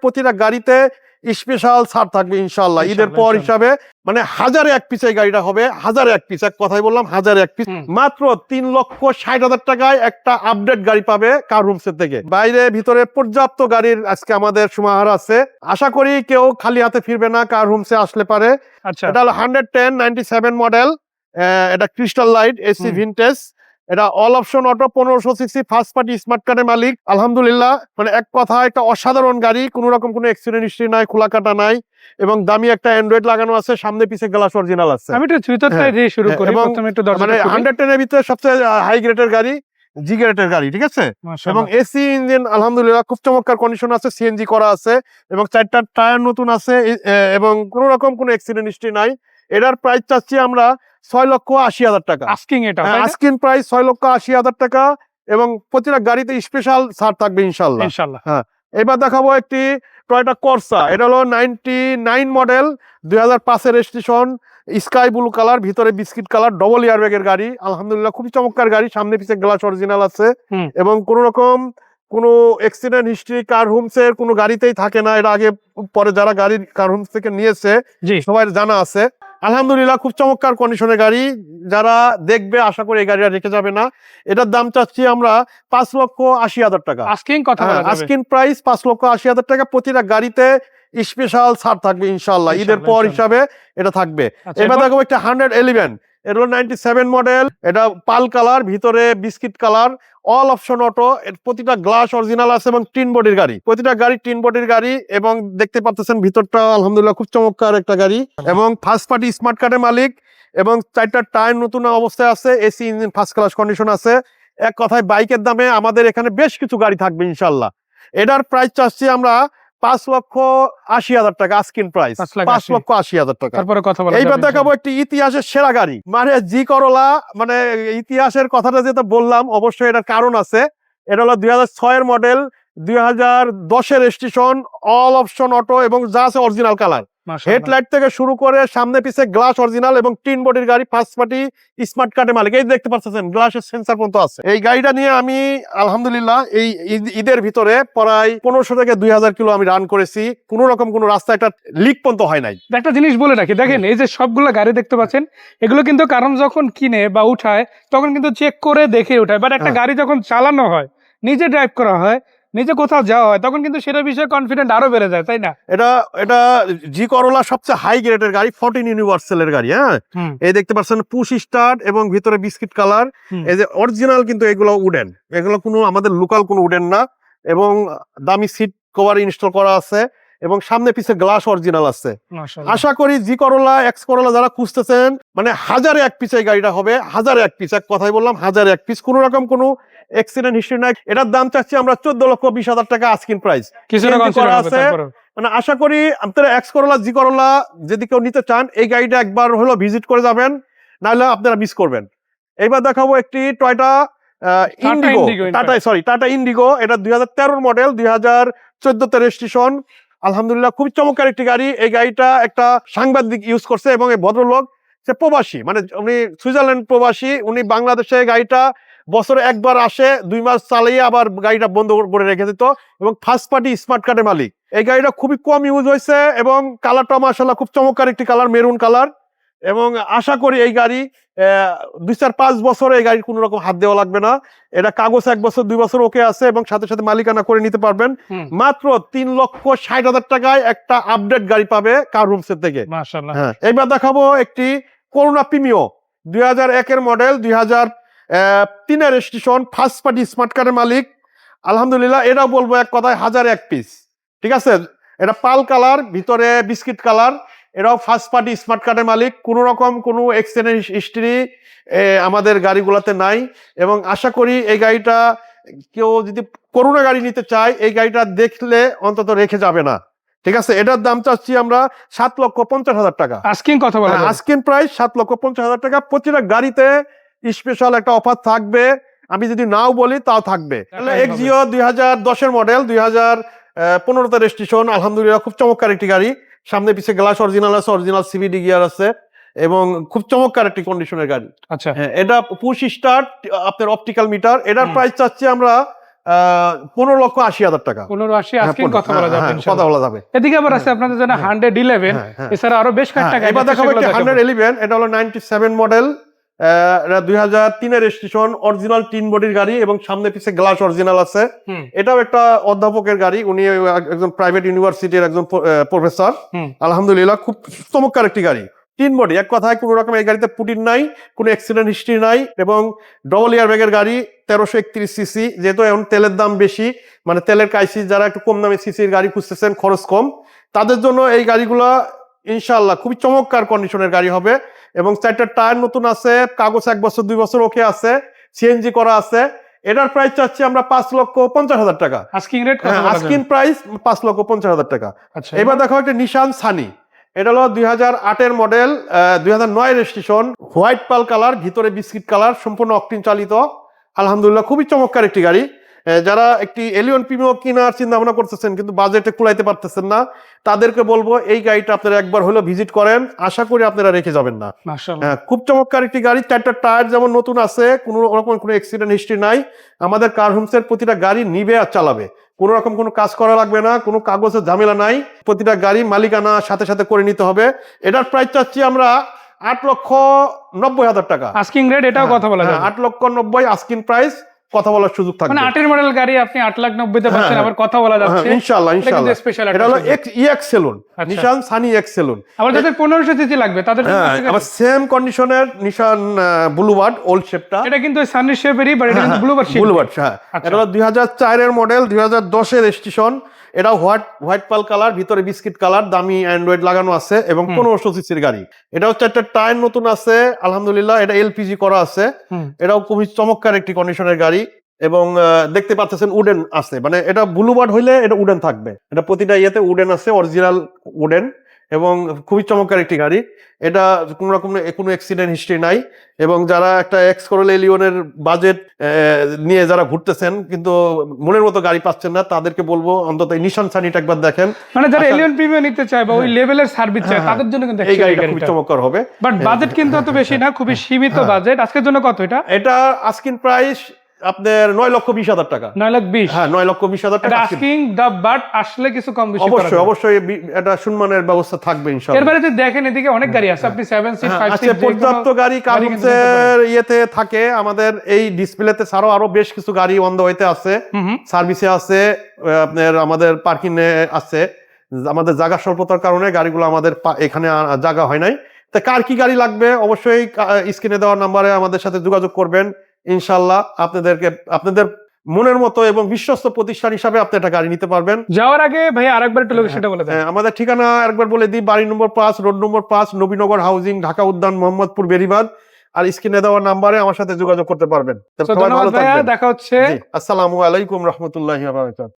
প্রতিটা গাড়িতে স্পেশাল ছাড় থাকবে ইনশাআল্লাহ ঈদের পর হিসাবে। মানে 1000 পিস এই গাড়িটা হবে, 1000 পিস, এক কথাই বললাম 1000 পিস। মাত্র 3,60,000 টাকায় একটা আপডেট গাড়ি পাবে কার রুমস থেকে। বাইরে ভিতরে পর্যাপ্ত গাড়ির আজকে আমাদের সমাহার আছে। আশা করি কেউ খালি হাতে ফিরবে না কার রুমসে আসলে পারে। এটা হলো 110 97 মডেল, এটা ক্রিস্টাল লাইট এসি ভিনটেজ, এটা all option auto, 1500 CC, first party smart কার্ডের মালিক। আলহামদুলিল্লাহ, মানে এক কথা একটা অসাধারণ গাড়ি, কোনো রকম কোনো অ্যাক্সিডেন্ট হিস্ট্রি নাই, খোলা কাটা নাই, এবং দামি একটা অ্যান্ড্রয়েড লাগানো আছে, সামনে পিছে গ্লাস অরিজিনাল আছে। আমি একটু ভিতরটাই দিয়ে শুরু করি। প্রথমে একটু মানে 110 এর ভিতরে সবচেয়ে হাই গ্রেডের গাড়ি, জি গ্রেডের গাড়ি, ঠিক আছে। এবং এসি ইঞ্জিন আলহামদুলিল্লাহ খুব চমৎকার কন্ডিশন আছে, সিএনজি করা আছে, এবং 4টা টায়ার নতুন আছে, এবং কোনো রকম কোনো অ্যাক্সিডেন্ট হিস্ট্রি নাই। এটার প্রাইস চাচ্ছি আমরা 6,80,000 টাকা। আস্কিং প্রাইস 6,80,000 টাকা, এবং প্রতিটা গাড়িতে স্পেশাল ছাড় থাকবে ইনশাআল্লাহ। হ্যাঁ, এবার দেখাবো একটি টয়োটা কর্সা। এটা হলো 99 মডেল, 2005 এর রেজিস্ট্রেশন, স্কাই ব্লু কালার, ভিতরে বিস্কিট কালার, ডবল এয়ারব্যাগের গাড়ি। আলহামদুলিল্লাহ খুবই চমৎকার গাড়ি, সামনে পিছে গ্লাস অরিজিনাল আছে, এবং কোনো রকম কোনো অ্যাক্সিডেন্ট হিস্ট্রি কার হোমসের কোনো গাড়িতেই থাকে না। এটা আগে পরে যারা গাড়ির কার হোমস থেকে নিয়েছে সবাই জানা আছে। আলহামদুলিল্লাহ খুব চমৎকার কন্ডিশনের গাড়ি, যারা দেখবে আশা করি এই গাড়িটা রেখে যাবে না। এটার দাম চাচ্ছি আমরা 5,80,000 টাকা। আস্কিং প্রাইস 5,80,000 টাকা। প্রতিটা গাড়িতে স্পেশাল ছাড় থাকবে ইনশাআল্লাহ ঈদের পর হিসাবে এটা থাকবে। এবার দেখো একটা 111, এটা হলো 97 মডেল, এটা পাল কালার, ভিতরে biscuit colour, all option auto, প্রতিটা গ্লাস অরিজিনাল আছে, এবং টিন বডির গাড়ি, প্রতিটা গাড়ি টিন বডির গাড়ি। এবং দেখতে পাচ্ছেন ভিতরটা আলহামদুলিল্লাহ খুব চমৎকার একটা গাড়ি, এবং ফার্স্ট পার্টি স্মার্ট কার্ডের মালিক, এবং 4টা টায়ার নতুন অবস্থায় আছে, AC engine first class condition আছে। এক কথায় বাইকের দামে আমাদের এখানে বেশ কিছু গাড়ি থাকবে ইনশাআল্লাহ। এটার প্রাইস চাচ্ছি আমরা 5,80,000 টাকা, আস্কিং প্রাইস 5,80,000 টাকা। এইবার দেখাবো একটি ইতিহাসের সেরা গাড়ি, মানে জি করোলা। মানে ইতিহাসের কথাটা যেটা বললাম, অবশ্যই এটার কারণ আছে। এটা হলো 2006 এর মডেল, 2010 এর রেজিস্ট্রেশন, অল অপশন অটো, এবং যা আছে অরিজিনাল কালার। হেডলাইট থেকে শুরু করে সামনে পিছে গ্লাস অরিজিনাল, এবং টিন বডির গাড়ি, ফার্স্ট পার্টি স্মার্ট কার্ডের মালিক। এই দেখতে পাচ্ছেন গ্লাসের সেন্সার পর্যন্ত আছে। এই গাড়িটা নিয়ে আমি আলহামদুলিল্লাহ এই ঈদের ভিতরে প্রায় 1500 থেকে 2000 কিলো আমি রান করেছি, কোন রকম কোন রাস্তায় একটা লিক পর্যন্ত হয় নাই। একটা জিনিস বলে রাখি, দেখেন এই যে সবগুলো গাড়ি দেখতে পাচ্ছেন, এগুলো কিন্তু কারণ যখন কিনে বা উঠায় তখন কিন্তু চেক করে দেখে উঠায়। বাট একটা গাড়ি যখন চালানো হয়, নিজে ড্রাইভ করা হয়, নিজে কোথাও যাওয়া হয়, তখন কিন্তু সেটা বিষয়ে কনফিডেন্ট আরো বেড়ে যায়, তাই না? এটা জি করোলা সবচেয়ে হাই গ্রেডের গাড়ি, 14 ইউনিভার্সালের গাড়ি। হ্যাঁ, এই দেখতে পাচ্ছেন পুশ স্টার্ট, এবং ভিতরে বিস্কিট কালার। এই যে অরিজিনাল, কিন্তু এগুলো উডেন, এগুলো কোনো আমাদের লোকাল কোনো উডেন না, এবং দামি সিট কভার ইনস্টল করা আছে, এবং সামনে পিছে গ্লাস অরিজিনাল আছে। আশা করি জি করোলা, এক্স করোলা যারা খুঁজতেছেন, মানে 1001 পিস এই গাড়িটা হবে, 1001 পিস, এক কথাই বললাম 1001 পিস, কোনো রকম কোনো অ্যাক্সিডেন্ট হিস্ট্রি নাই। এটার দাম চাচ্ছি আমরা 14,20,000 টাকা, আস্কিং প্রাইস। মানে আশা করি আপনারা এক্স করোলা, জি করোলা যদি কেউ নিতে চান, এই গাড়িটা একবার হলো ভিজিট করে যাবেন, নাহলে আপনারা মিস করবেন। এইবার দেখাবো একটি টয়োটা টাটা ইন্ডিগো। এটা 2013 মডেল, 2014 তে রেজিস্ট্রেশন। আলহামদুলিল্লাহ খুব চমৎকার একটি গাড়ি। এই গাড়িটা একটা সাংবাদিক ইউজ করছে, এবং এই ভদ্রলোক সে প্রবাসী, মানে উনি সুইজারল্যান্ড প্রবাসী। উনি বাংলাদেশে গাড়িটা বছরে একবার আসে, 2 মাস চালিয়ে আবার গাড়িটা বন্ধ করে রেখে দিত, এবং ফার্স্ট পার্টি স্মার্ট কার্ডের মালিক। এই গাড়িটা খুবই কম ইউজ হয়েছে, এবং কালারটা মাশাআল্লাহ খুব চমৎকার একটি কালার, মেরুন কালার। এবং আশা করি এই গাড়ি 2-4-5 বছর এই গাড়ির কোনো রকম হাত দেওয়া লাগবে না। এটা কাগজ 1 বছর 2 বছর ওকে আছে, এবং সাথে সাথে মালিকানা করে নিতে পারবেন। মাত্র 3,60,000 টাকায় একটা আপডেট গাড়ি পাবে কার রুমসের থেকে। হ্যাঁ, এইবার দেখাবো একটি করোনা প্রিমিও, 2001 এর মডেল, 2003 এর রেজিস্ট্রেশন, ফার্স্ট পার্টি স্মার্ট কার্ডের মালিক। আলহামদুলিল্লাহ এটাও বলবো এক কথায় 1001 পিস, ঠিক আছে। এটা পাল কালার, ভিতরে বিস্কিট কালার, এটাও ফার্স্ট পার্টি স্মার্ট কার্ডের মালিক। কোনো রকম কোনো অ্যাক্সিডেন্ট হিস্ট্রি আমাদের গাড়িগুলোতে নাই, এবং আশা করি এই গাড়িটা কেউ যদি করোনা গাড়ি নিতে চায়, এই গাড়িটা দেখলে অন্তত রেখে যাবে না, ঠিক আছে। এটার দাম চাচ্ছি আমরা 7,50,000 টাকা। আস্কিং প্রাইস 7,50,000 টাকা। প্রতিটা গাড়িতে স্পেশাল একটা অফার থাকবে, আমি যদি নাও বলি তাও থাকবে। এক্সিও 2010 এর মডেল, 2015 তে রেজিস্ট্রেশন। আলহামদুলিল্লাহ খুব চমৎকার একটি গাড়ি, সামনে পিছে গ্লাস অরিজিনাল আছে, অরিজিনাল সিভিডি গিয়ার আছে, এবং খুব চমৎকার একটি কন্ডিশনের গাড়ি। আচ্ছা, এটা পুশ স্টার্ট, আপনার অপটিক্যাল মিটার। এটার প্রাইস চাচ্ছি আমরা 15,80,000 টাকা। 15,80 আজকে কথা বলা যাবে কথা ইনশাআল্লাহ। বলা যাবে। এদিকে আবার আছে আপনাদের জন্য 111 হ্যাঁ। এছাড়া আরো বেশ কয়েকটা গাড়ি এবার আছে, দেখাবো সেগুলো একটা দেখাবো। 111, এটা হলো 97 মডেল, এটা 2003 এর রেজিস্ট্রেশন, অরিজিনাল টিন বডির গাড়ি এবং সামনে পিছে গ্লাস অরিজিনাল আছে। এটাও একটা অধ্যাপকের গাড়ি, উনি একজন প্রাইভেট ইউনিভার্সিটির একজন প্রফেসর। আলহামদুলিল্লাহ খুব চমৎকার একটি গাড়ি, টিন বডি, এক কথায় কোনো রকম এই গাড়িতে পুটিন নাই, কোনো অ্যাক্সিডেন্ট হিস্ট্রি নাই এবং ডবল এয়ার ব্যাগের গাড়ি, 1331 সিসি। যেহেতু এখন তেলের দাম বেশি, মানে তেলের ক্রাইসিস, যারা একটু কম দামে সিসির গাড়ি খুঁজতেছেন, খরচ কম, তাদের জন্য এই গাড়িগুলো ইনশাআল্লাহ খুবই চমৎকার কন্ডিশনের গাড়ি হবে। এবং 4টা টায়ার নতুন আছে, কাগজ 1 বছর 2 বছর ওকে আছে, সিএনজি করা আছে। এটার প্রাইস চাচ্ছি আমরা 5,50,000 টাকা। আস্কিং রেট কত? আস্কিং প্রাইস 5,50,000 টাকা। আচ্ছা, এবার দেখো একটা নিশান সানি, এটা হলো 2008 এর মডেল, 2009 রেজিস্ট্রেশন, হোয়াইট পাল কালার, ভিতরে বিস্কিট কালার, সম্পূর্ণ অকটেন চালিত। আলহামদুলিল্লাহ খুবই চমৎকার একটি গাড়ি। যারা একটি এলিয়ন প্রিমিও কেনার চিন্তা ভাবনা করতেছেন কিন্তু বাজেটে কুলাইতে পারতেছেন না, তাদেরকে বলবো এই গাড়িটা আপনারা একবার হলো ভিজিট করেন, আশা করি আপনারা রেখে যাবেন না। মাশাআল্লাহ, খুব চমৎকার একটি গাড়ি। 4টা টায়ার যেমন নতুন আছে, কোনো রকম কোনো অ্যাক্সিডেন্ট হিস্ট্রি নাই। আমাদের কার হোমসের প্রতিটা গাড়ি নিবে আর চালাবে, কোনো রকম কোনো কাজ করা লাগবে না, কোনো কাগজের ঝামেলা নাই। প্রতিটা গাড়ি মালিকানা সাথে সাথে করে নিতে হবে। এটার প্রাইস চাচ্ছি আমরা 8,90,000 টাকা। আস্কিং রেট এটাও কথা বলা যাবে। 8,90,000 আস্কিং প্রাইস, কথা বলার সুযোগ থাকবে। মানে 8 এর মডেল গাড়ি আপনি 8,90,000 তে পাচ্ছেন, আবার কথা বলা যাচ্ছে ইনশাআল্লাহ ইনশাআল্লাহ। স্পেশাল এটা হলো এক্স সেলুন, নিশান সানি এক্স সেলুন। আবার যাদের 1500 সিসি লাগবে তাদের জন্য আছে গাড়ি? আবার সেম কন্ডিশনের নিশান বুলুবার্ড, ওল্ড শেপটা। এটা কিন্তু সানি শেপেরই, বাট এটা কিন্তু ব্লুবার্ড শেপ। বুলুবার্ড, হ্যাঁ। এটা হলো 2004 এর মডেল, 2010 এর রেজিস্ট্রেশন। এটা হোয়াইট পাল কালার, ভিতরে বিস্কিট কালার, দামি অ্যান্ড্রয়েড লাগানো আছে এবং 1500 সিসির গাড়ি। এটাও 4টা টায়ার নতুন আছে আলহামদুলিল্লাহ। এটা এলপিজি করা আছে। এটাও খুবই চমৎকার একটি কন্ডিশনের গাড়ি এবং দেখতে পাচ্ছেন উডেন আছে, মানে এটা ব্লুবার্ড হইলে এটা উডেন থাকবে। এটা প্রতিটা ইয়েতে উডেন আছে, অরিজিনাল উডেন এবং খুবই চমৎকার একটি গাড়ি। এটা কোনো রকম কোনো অ্যাক্সিডেন্ট হিস্ট্রি নাই। এবং যারা একটা এক্স করোলা এলিয়নের বাজেট নিয়ে যারা ঘুরতেছেন কিন্তু মনের মতো গাড়ি পাচ্ছেন না, তাদেরকে বলবো অন্তত নিশান সানিটা একবার দেখেন। মানে যারা এলিয়ন প্রিমিয়াম নিতে চায় বা ওই লেভেলের সার্ভিস চায় তাদের জন্য কিন্তু এই গাড়িটা খুবই চমৎকার হবে। বাট বাজেট কিন্তু অত বেশি না, খুবই সীমিত বাজেট। আজকের জন্য কত এটা? এটা আস্কিং প্রাইস আপনার 9,20,000 টাকা। 9,20,000? হ্যাঁ, 9,20,000 টাকা আস্কিং দা, বাট আসলে কিছু কম বেশি অবশ্যই অবশ্যই এটা সম্মানের ব্যবস্থা থাকবে ইনশাআল্লাহ। এরপরে যদি দেখেন এদিকে অনেক গাড়ি আছে, আপনি 7 সিট 5 সিট পর্যাপ্ত গাড়ি কারুসের ইয়েতে থাকে। আমাদের এই ডিসপ্লেতে ছাড়াও আরো বেশ কিছু গাড়ি অন দ্য ওয়েতে আছে, সার্ভিসে আছে, আপনার আমাদের পার্কিং এ আছে। আমাদের জায়গা স্বল্পতার কারণে গাড়িগুলো আমাদের এখানে জায়গা হয় নাই। তা কার কি গাড়ি লাগবে অবশ্যই স্ক্রিনে দেওয়া নাম্বারে আমাদের সাথে যোগাযোগ করবেন। ইনশাআল্লাহ আপনাদের মনের মতো এবং বিশ্বস্ত প্রতিষ্ঠান হিসাবে আপনি একটা গাড়ি নিতে পারবেন। যাওয়ার আগে ভাই আরেকবার একটু লোকেশনটা বলে দেন। আমাদের ঠিকানা আরেকবার বলে দিই, বাড়ি নম্বর 5, road number 5, Nabinagar housing, Dhaka উদ্যান, মোহাম্মদপুর, বেরিবাদ। আর স্ক্রিনে দেওয়া নাম্বারে আমার সাথে যোগাযোগ করতে পারবেন। ধন্যবাদ ভাইয়া, দেখা হচ্ছে। আসসালামু আলাইকুম রহমতুল্লাহি ওয়া বারাকাতুহু।